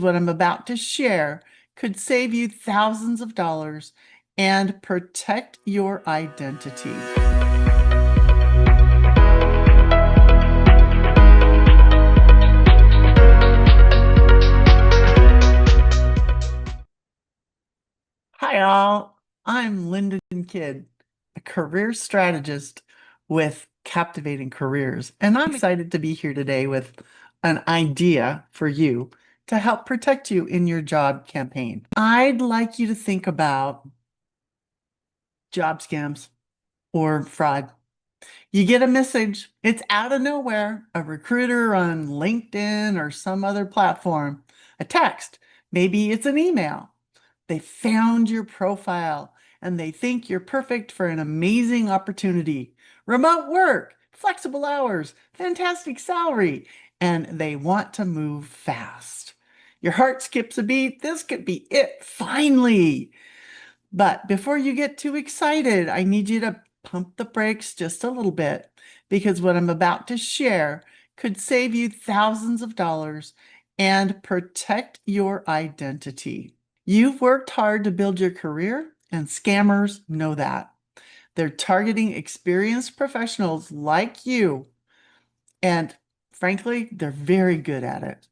What I'm about to share could save you thousands of dollars and protect your identity. Hi, all. I'm Lynden Kidd, a career strategist with Captivating Careers, and I'm excited to be here today with an idea for you to help protect you in your job campaign. I'd like you to think about job scams or fraud. You get a message, it's out of nowhere, a recruiter on LinkedIn or some other platform, a text, maybe it's an email. They found your profile and they think you're perfect for an amazing opportunity. Remote work, flexible hours, fantastic salary, and they want to move fast. Your heart skips a beat. This could be it, finally. But before you get too excited, I need you to pump the brakes just a little bit because what I'm about to share could save you thousands of dollars and protect your identity. You've worked hard to build your career, and scammers know that. They're targeting experienced professionals like you, and frankly, they're very good at it.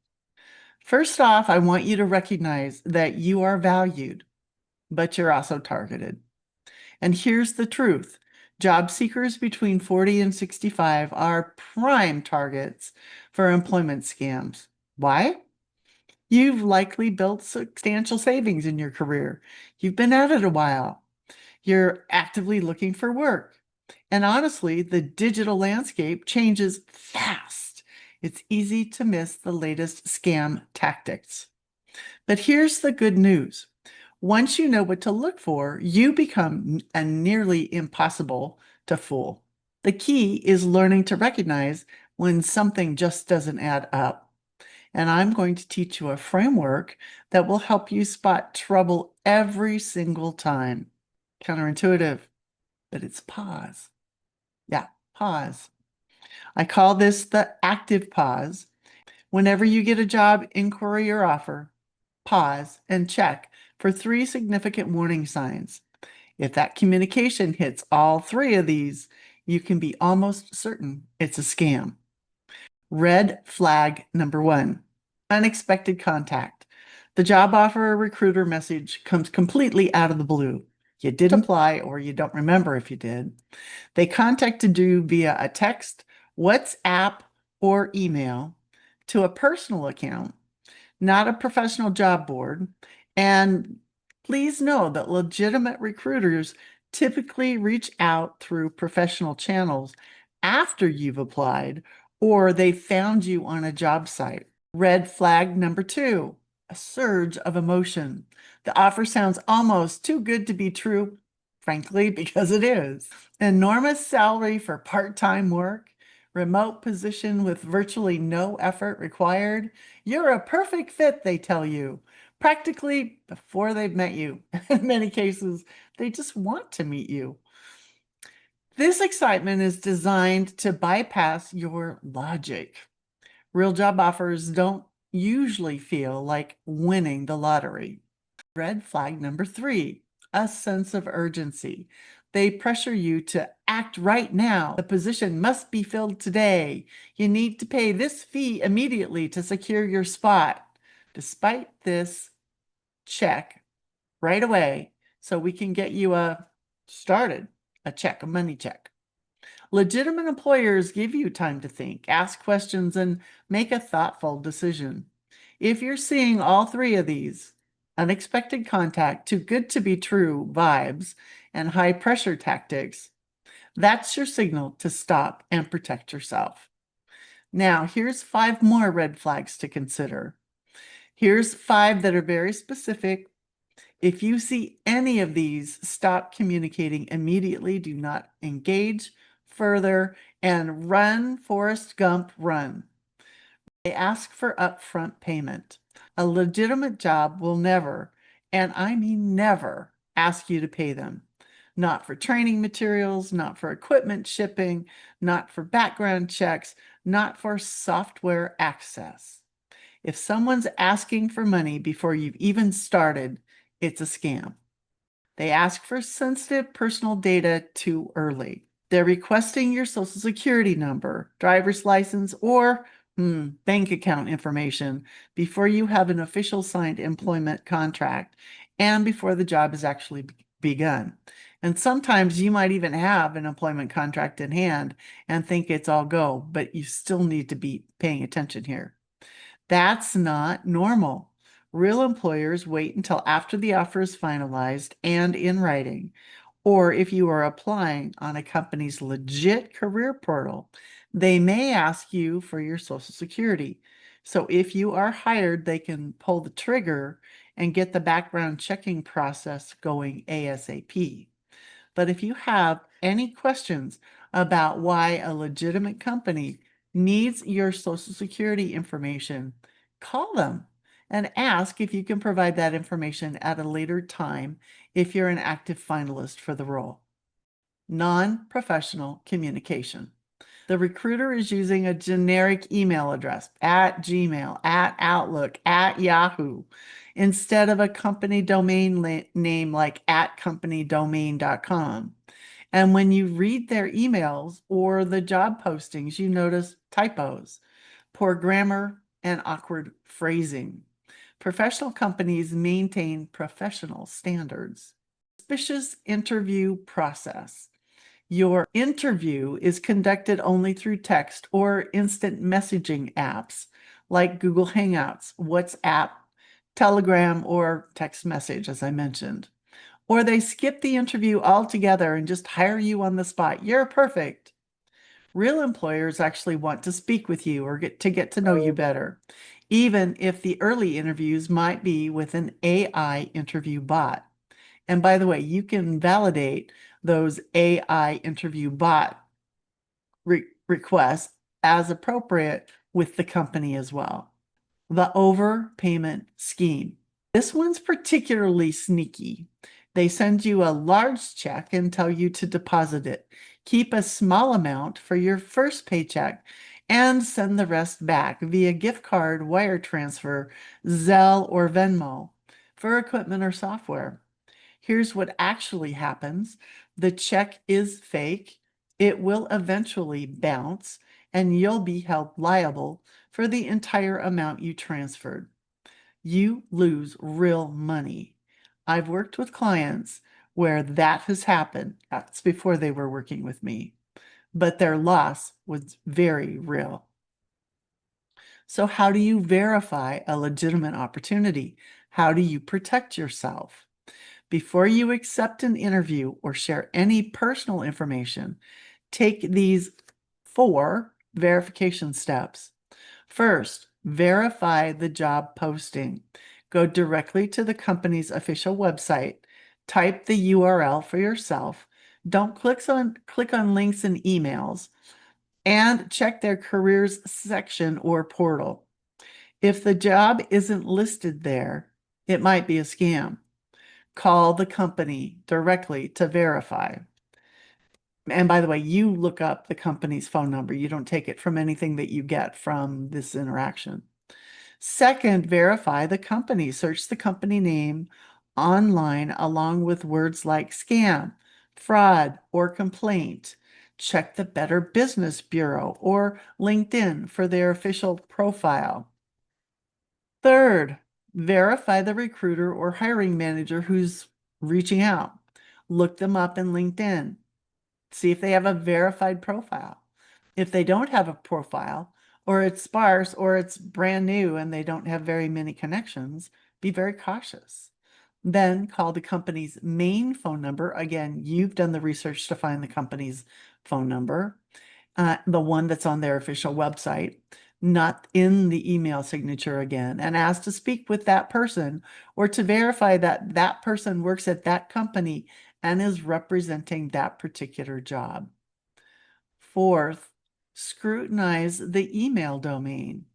First off, I want you to recognize that you are valued, but you're also targeted. And here's the truth. Job seekers between 40 and 65 are prime targets for employment scams. Why? You've likely built substantial savings in your career. You've been at it a while. You're actively looking for work. And honestly, the digital landscape changes fast. It's easy to miss the latest scam tactics. But here's the good news. Once you know what to look for, you become a nearly impossible to fool. The key is learning to recognize when something just doesn't add up. And I'm going to teach you a framework that will help you spot trouble every single time. Counterintuitive, but it's pause. Yeah, pause. I call this the active pause. Whenever you get a job inquiry or offer, pause and check for 3 significant warning signs. If that communication hits all 3 of these, you can be almost certain it's a scam. Red flag number 1, unexpected contact. The job offer or recruiter message comes completely out of the blue. You didn't apply or you don't remember if you did. They contacted you via a text, WhatsApp, or email to a personal account, not a professional job board. And please know that legitimate recruiters typically reach out through professional channels after you've applied or they found you on a job site. Red flag number 2, a surge of emotion. The offer sounds almost too good to be true, frankly, because it is. Enormous salary for part-time work, remote position with virtually no effort required. You're a perfect fit, they tell you, practically before they've met you. In many cases, they just want to meet you. This excitement is designed to bypass your logic. Real job offers don't usually feel like winning the lottery. Red flag number 3, a sense of urgency. They pressure you to act right now. The position must be filled today. You need to pay this fee immediately to secure your spot. Despite this, check right away so we can get you a check, a money check. Legitimate employers give you time to think, ask questions, and make a thoughtful decision. If you're seeing all 3 of these, unexpected contact, too good to be true vibes, and high pressure tactics, that's your signal to stop and protect yourself. Now, here's 5 more red flags to consider. Here's 5 that are very specific. If you see any of these, stop communicating immediately. Do not engage further and run, Forrest Gump, run. They ask for upfront payment. A legitimate job will never, and I mean never, ask you to pay them. Not for training materials, not for equipment shipping, not for background checks, not for software access. If someone's asking for money before you've even started, it's a scam. They ask for sensitive personal data too early. They're requesting your social security number, driver's license, or bank account information before you have an official signed employment contract and before the job is actually begun. And sometimes you might even have an employment contract in hand and think it's all go, but you still need to be paying attention here. That's not normal. Real employers wait until after the offer is finalized and in writing, or if you are applying on a company's legit career portal, they may ask you for your social security. So if you are hired, they can pull the trigger and get the background checking process going ASAP. But if you have any questions about why a legitimate company needs your social security information, call them and ask if you can provide that information at a later time if you're an active finalist for the role. Non-professional communication. The recruiter is using a generic email address at Gmail, at Outlook, at Yahoo, instead of a company domain name like at companydomain.com. And when you read their emails or the job postings, you notice typos, poor grammar, and awkward phrasing. Professional companies maintain professional standards. Suspicious interview process. Your interview is conducted only through text or instant messaging apps like Google Hangouts, WhatsApp, Telegram, or text message, as I mentioned. Or they skip the interview altogether and just hire you on the spot. You're perfect. Real employers actually want to speak with you or get to know you better, even if the early interviews might be with an AI interview bot. And by the way, you can validate those AI interview bot requests as appropriate with the company as well. The overpayment scheme. This one's particularly sneaky. They send you a large check and tell you to deposit it. Keep a small amount for your first paycheck and send the rest back via gift card, wire transfer, Zelle, or Venmo for equipment or software. Here's what actually happens. The check is fake. It will eventually bounce, and you'll be held liable for the entire amount you transferred. You lose real money. I've worked with clients where that has happened. That's before they were working with me, but their loss was very real. So how do you verify a legitimate opportunity? How do you protect yourself? Before you accept an interview or share any personal information, take these 4 verification steps. First, verify the job posting. Go directly to the company's official website, type the URL for yourself. Don't click on links and emails, and check their careers section or portal. If the job isn't listed there, it might be a scam. Call the company directly to verify. And by the way, you look up the company's phone number. You don't take it from anything that you get from this interaction. Second, verify the company. Search the company name online along with words like scam, fraud, or complaint. Check the Better Business Bureau or LinkedIn for their official profile. Third, verify the recruiter or hiring manager who's reaching out. Look them up in LinkedIn. See if they have a verified profile. If they don't have a profile, or it's sparse, or it's brand new and they don't have very many connections, be very cautious. Then call the company's main phone number. Again, you've done the research to find the company's phone number, the one that's on their official website, not in the email signature again, and ask to speak with that person or to verify that that person works at that company and is representing that particular job. Fourth, scrutinize the email domain.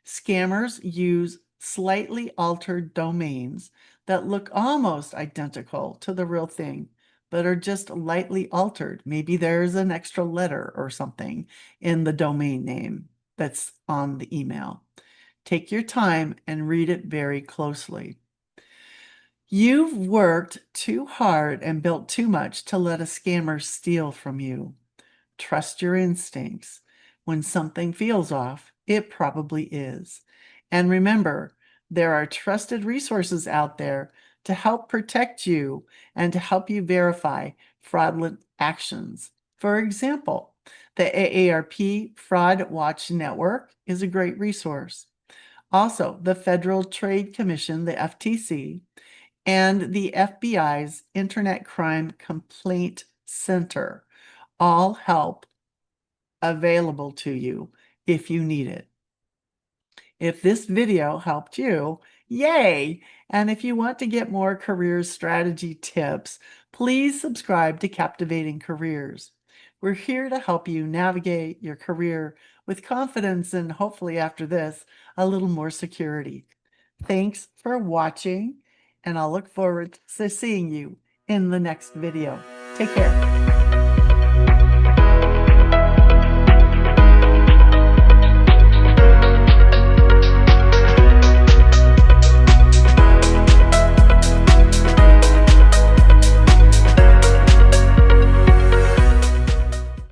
Scammers use slightly altered domains that look almost identical to the real thing, but are just lightly altered. Maybe there's an extra letter or something in the domain name that's on the email. Take your time and read it very closely. You've worked too hard and built too much to let a scammer steal from you. Trust your instincts. When something feels off, it probably is. And remember, there are trusted resources out there to help protect you and to help you verify fraudulent actions. For example, the AARP Fraud Watch Network is a great resource. Also, the Federal Trade Commission, the FTC, and the FBI's Internet Crime Complaint Center all help available to you if you need it. If this video helped you, yay! And if you want to get more career strategy tips, please subscribe to Captivating Careers. We're here to help you navigate your career with confidence and hopefully after this, a little more security. Thanks for watching, and I'll look forward to seeing you in the next video. Take care.